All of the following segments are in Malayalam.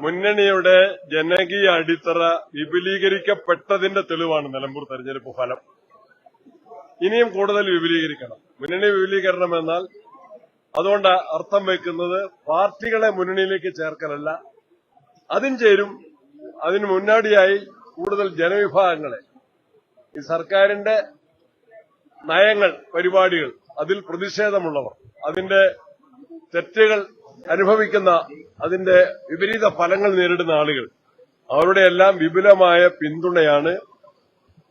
മുന്നണിയുടെ ജനകീയ അടിത്തറ വിപുലീകരിക്കപ്പെട്ടതിന്റെ തെളിവാണ് നിലമ്പൂർ തെരഞ്ഞെടുപ്പ് ഫലം. ഇനിയും കൂടുതൽ വിപുലീകരിക്കണം. മുന്നണി വിപുലീകരണം എന്നാൽ അതുകൊണ്ട് അർത്ഥം വെക്കുന്നത് പാർട്ടികളെ മുന്നണിയിലേക്ക് ചേർക്കലല്ല, അതും ചേരും. അതിന് മുന്നോടിയായി കൂടുതൽ ജനവിഭാഗങ്ങളെ, ഈ സർക്കാരിന്റെ നയങ്ങൾ, പരിപാടികൾ, അതിൽ പ്രതിഷേധമുള്ളവർ, അതിന്റെ തെറ്റുകൾ അനുഭവിക്കുന്ന, അതിന്റെ വിപരീത ഫലങ്ങൾ നേരിടുന്ന ആളുകൾ, അവരുടെ എല്ലാം വിപുലമായ പിന്തുണയാണ്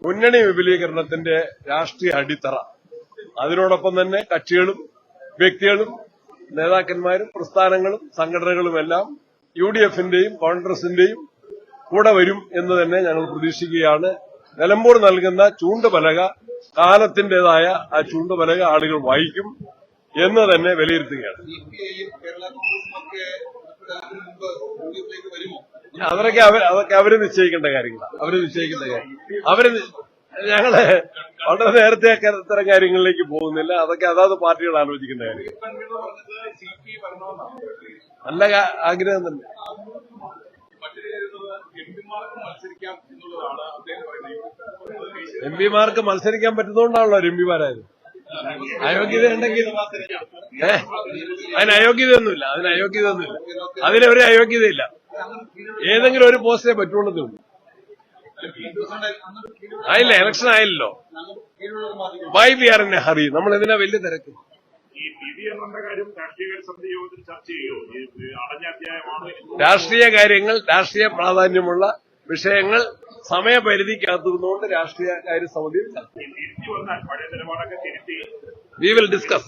മുന്നണി വിപുലീകരണത്തിന്റെ രാഷ്ട്രീയ അടിത്തറ. അതിനോടൊപ്പം തന്നെ കക്ഷികളും വ്യക്തികളും നേതാക്കന്മാരും പ്രസ്ഥാനങ്ങളും സംഘടനകളുമെല്ലാം UDF-ന്റെയും കോൺഗ്രസിന്റെയും കൂടെ വരും എന്ന് തന്നെ ഞങ്ങൾ പ്രതീക്ഷിക്കുകയാണ്. നിലമ്പൂർ നൽകുന്ന ചൂണ്ടുപലക, കാലത്തിന്റേതായ ആ ചൂണ്ടുപലക ആളുകൾ വായിക്കും എന്ന് തന്നെ വിലയിരുത്തുകയാണ്. അതൊക്കെ അവര് നിശ്ചയിക്കേണ്ട കാര്യങ്ങളാണ്. ഞങ്ങള് വളരെ നേരത്തെ ഇത്തരം കാര്യങ്ങളിലേക്ക് പോകുന്നില്ല. അതൊക്കെ അതാത് പാർട്ടികൾ ആലോചിക്കേണ്ട കാര്യം. നല്ല ആഗ്രഹം തന്നെ. എംപിമാർക്ക് മത്സരിക്കാൻ പറ്റുന്നതുകൊണ്ടാണല്ലോ എംപിമാരായത്. അയോഗ്യത ഉണ്ടെങ്കിൽ അതിന് അയോഗ്യതയൊന്നുമില്ല. അതിനൊരു അയോഗ്യതയില്ല. ഏതെങ്കിലും ഒരു പോസ്റ്റേ പറ്റുള്ളതേ ഉള്ളൂ. ആയില്ല, ഇലക്ഷൻ ആയില്ലല്ലോ. Why we are in a hurry? നമ്മൾ ഇതിനാ വലിയ തിരക്ക്. രാഷ്ട്രീയ കാര്യങ്ങൾ, രാഷ്ട്രീയ പ്രാധാന്യമുള്ള വിഷയങ്ങൾ സമയപരിധിക്കകത്തുനിന്നുകൊണ്ട് രാഷ്ട്രീയ കാര്യ സമിതിയിൽ ചർച്ച ചെയ്യും. We will discuss.